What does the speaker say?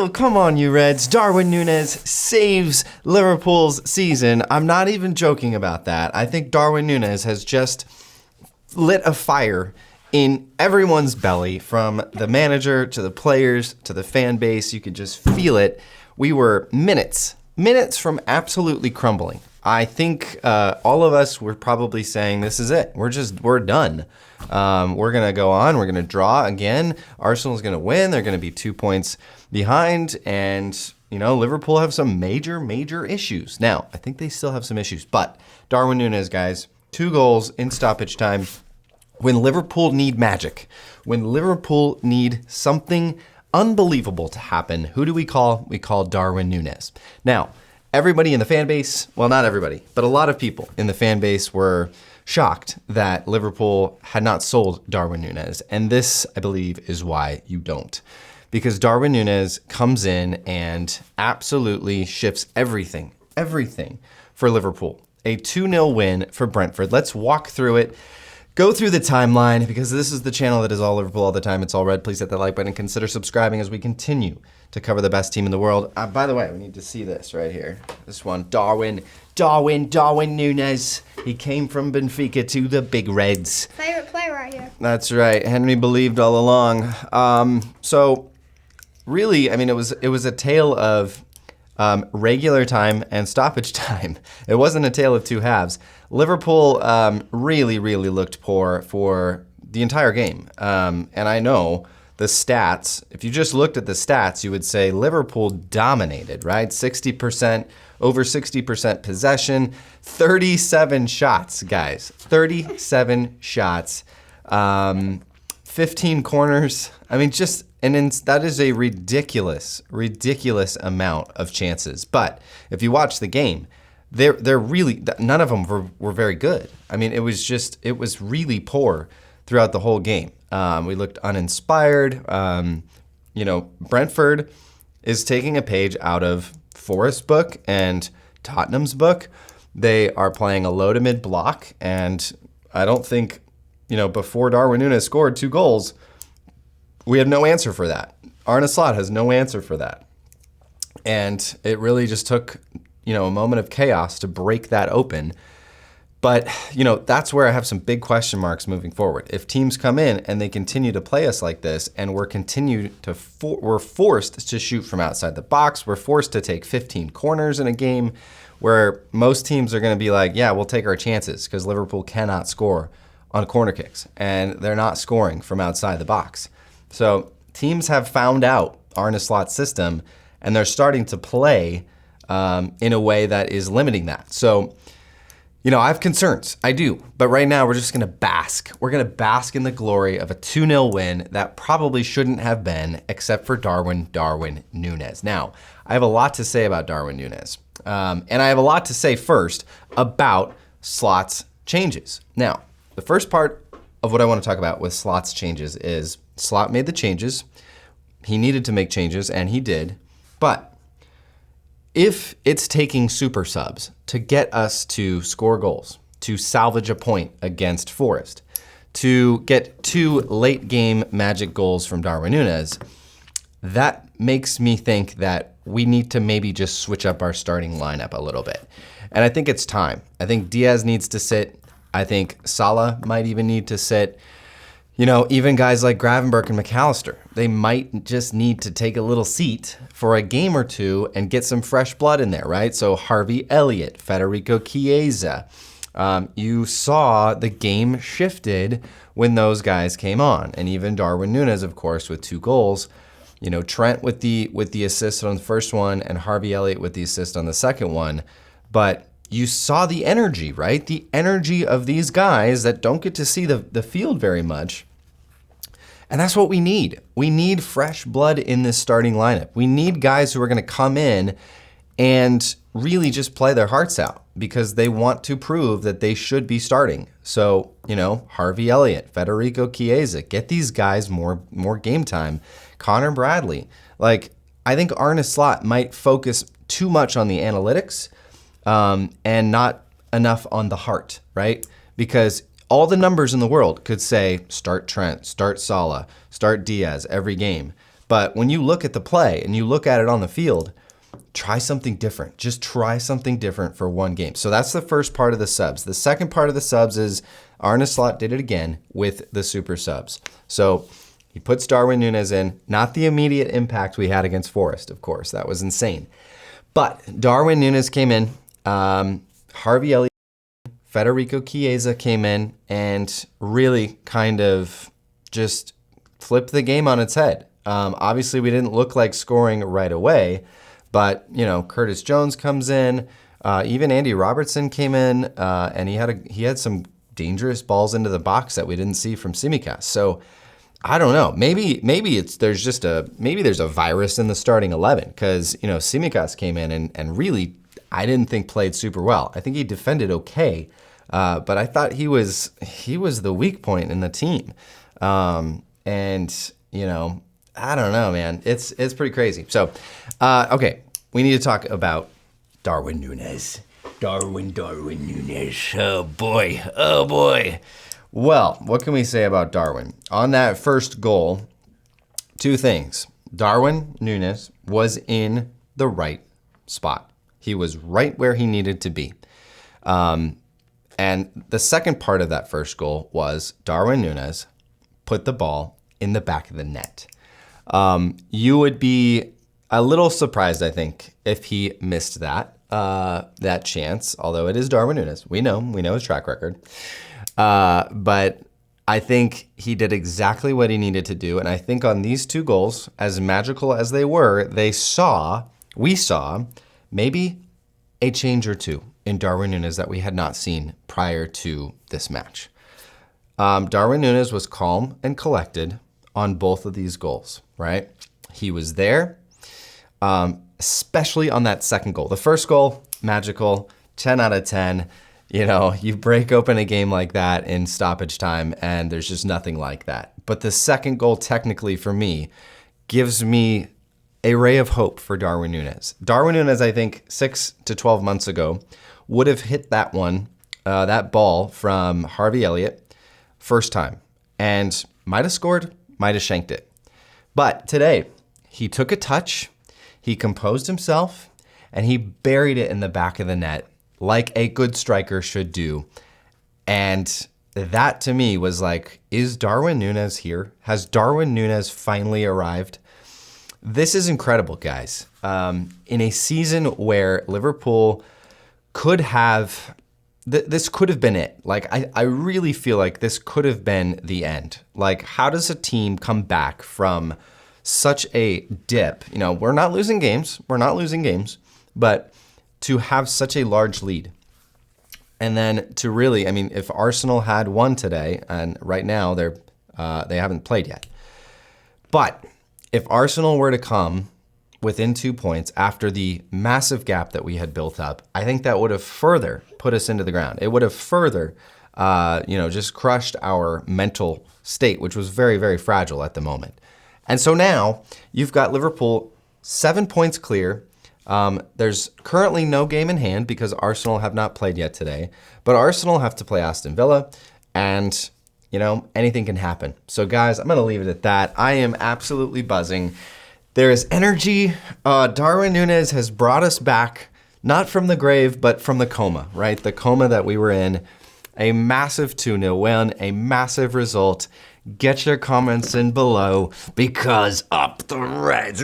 Oh, come on, you Reds. Darwin Nunez saves Liverpool's season. I'm not even joking about that. I think Darwin Nunez has just lit a fire in everyone's belly, from the manager to the players to the fan base. You could just feel it. We were minutes from absolutely crumbling. I think all of us were probably saying, this is it. We're done. We're going to go on. We're going to draw again. Arsenal's going to win. They're going to be 2 points behind. And, Liverpool have some major issues. Now, I think they still have some issues. But Darwin Nunez, guys, 2 goals in stoppage time. When Liverpool need magic, when Liverpool need something unbelievable to happen, who do we call? We call Darwin Nunez. Now, everybody in the fan base, well, not everybody, but a lot of people in the fan base were shocked that Liverpool had not sold Darwin Nunez. And this, I believe, is why you don't. Because Darwin Nunez comes in and absolutely shifts everything for Liverpool. A 2-0 win for Brentford. Let's walk through it. Go through the timeline, because this is the channel that is all Liverpool all the time. It's all red. Please hit that like button and consider subscribing as we continue to cover the best team in the world. By the way, we need to see this right here. This one, Darwin Nunez. He came from Benfica to the Big Reds. Favorite player right here. That's right. Henry believed all along. So really, it was a tale of regular time and stoppage time. It wasn't a tale of two halves. Liverpool really looked poor for the entire game. And I know the stats, if you just looked at the stats, you would say Liverpool dominated, right? 60%, over 60% possession, 37 shots, guys. 37 shots, 15 corners. That is a ridiculous amount of chances. But if you watch the game, they're really, none of them were very good. It was really poor throughout the whole game. We looked uninspired. Brentford is taking a page out of Forest's book and Tottenham's book. They are playing a low to mid block, and I don't think, before Darwin Nunez scored 2 goals, we have no answer for that. Arneslot has no answer for that. And it really just took, a moment of chaos to break that open. But, that's where I have some big question marks moving forward. If teams come in and they continue to play us like this, and we're forced to shoot from outside the box, we're forced to take 15 corners in a game, where most teams are going to be like, yeah, we'll take our chances, because Liverpool cannot score on corner kicks, and they're not scoring from outside the box. So teams have found out Arneslot's system, and they're starting to play in a way that is limiting that. So, I have concerns. I do. But right now, we're just going to bask. We're going to bask in the glory of a 2-0 win that probably shouldn't have been, except for Darwin Nunez. Now, I have a lot to say about Darwin Nunez. And I have a lot to say first about Slot's changes. Now, the first part of what I want to talk about with Slot's changes is Slot made the changes. He needed to make changes, and he did. But if it's taking super subs to get us to score goals, to salvage a point against Forest, to get 2 late game magic goals from Darwin Nunez, that makes me think that we need to maybe just switch up our starting lineup a little bit. And I think it's time. I think Diaz needs to sit. I think Salah might even need to sit. Even guys like Gravenberch and McAllister, they might just need to take a little seat for a game or two and get some fresh blood in there, right? So Harvey Elliott, Federico Chiesa. You saw the game shifted when those guys came on. And even Darwin Nunez, of course, with 2 goals. Trent with the assist on the first one, and Harvey Elliott with the assist on the second one. But you saw the energy, right? The energy of these guys that don't get to see the field very much. And that's what we need. We need fresh blood in this starting lineup. We need guys who are going to come in and really just play their hearts out, because they want to prove that they should be starting. So, Harvey Elliott, Federico Chiesa, get these guys more game time. Connor Bradley. I think Arne Slot might focus too much on the analytics and not enough on the heart, right? Because all the numbers in the world could say, start Trent, start Salah, start Diaz every game. But when you look at the play and you look at it on the field, try something different. Just try something different for one game. So that's the first part of the subs. The second part of the subs is Arneslot did it again with the super subs. So he puts Darwin Nunez in, not the immediate impact we had against Forest, of course. That was insane. But Darwin Nunez came in, Harvey Elliott, Federico Chiesa came in and really kind of just flipped the game on its head. Obviously, we didn't look like scoring right away, but Curtis Jones comes in, even Andy Robertson came in, and he had some dangerous balls into the box that we didn't see from Tsimikas. So I don't know. Maybe there's a virus in the starting 11 because Tsimikas came in and really I didn't think played super well. I think he defended okay, but I thought he was the weak point in the team, and I don't know, man. It's pretty crazy. So, okay, we need to talk about Darwin Nunez. Darwin Nunez. Oh boy. Well, what can we say about Darwin? On that first goal, two things. Darwin Nunez was in the right spot. He was right where he needed to be. And the second part of that first goal was Darwin Nunez put the ball in the back of the net. You would be a little surprised, I think, if he missed that chance, although it is Darwin Nunez. We know his track record. But I think he did exactly what he needed to do. And I think on these two goals, as magical as they were, we saw maybe a change or two in Darwin Nunez that we had not seen prior to this match. Darwin Nunez was calm and collected on both of these goals, right? He was there, especially on that second goal. The first goal, magical, 10 out of 10. You break open a game like that in stoppage time, and there's just nothing like that. But the second goal, technically for me, gives me a ray of hope for Darwin Nunez. Darwin Nunez, I think, 6 to 12 months ago, would have hit that ball from Harvey Elliott first time, and might have scored, might have shanked it. But today, he took a touch, he composed himself, and he buried it in the back of the net, like a good striker should do. And that to me was like, is Darwin Nunez here? Has Darwin Nunez finally arrived? This is incredible, guys. In a season where Liverpool could have, this could have been it. Like, I really feel like this could have been the end. Like, how does a team come back from such a dip? We're not losing games, but to have such a large lead. And then to really, if Arsenal had won today, and right now they haven't played yet. But if Arsenal were to come within 2 points after the massive gap that we had built up, I think that would have further put us into the ground. It would have further, just crushed our mental state, which was very, very fragile at the moment. And so now you've got Liverpool 7 points clear. There's currently no game in hand because Arsenal have not played yet today, but Arsenal have to play Aston Villa, and anything can happen. So guys, I'm going to leave it at that. I am absolutely buzzing. There is energy. Darwin Nunez has brought us back, not from the grave, but from the coma, right? The coma that we were in. A massive 2-0 win, a massive result. Get your comments in below because up the Reds.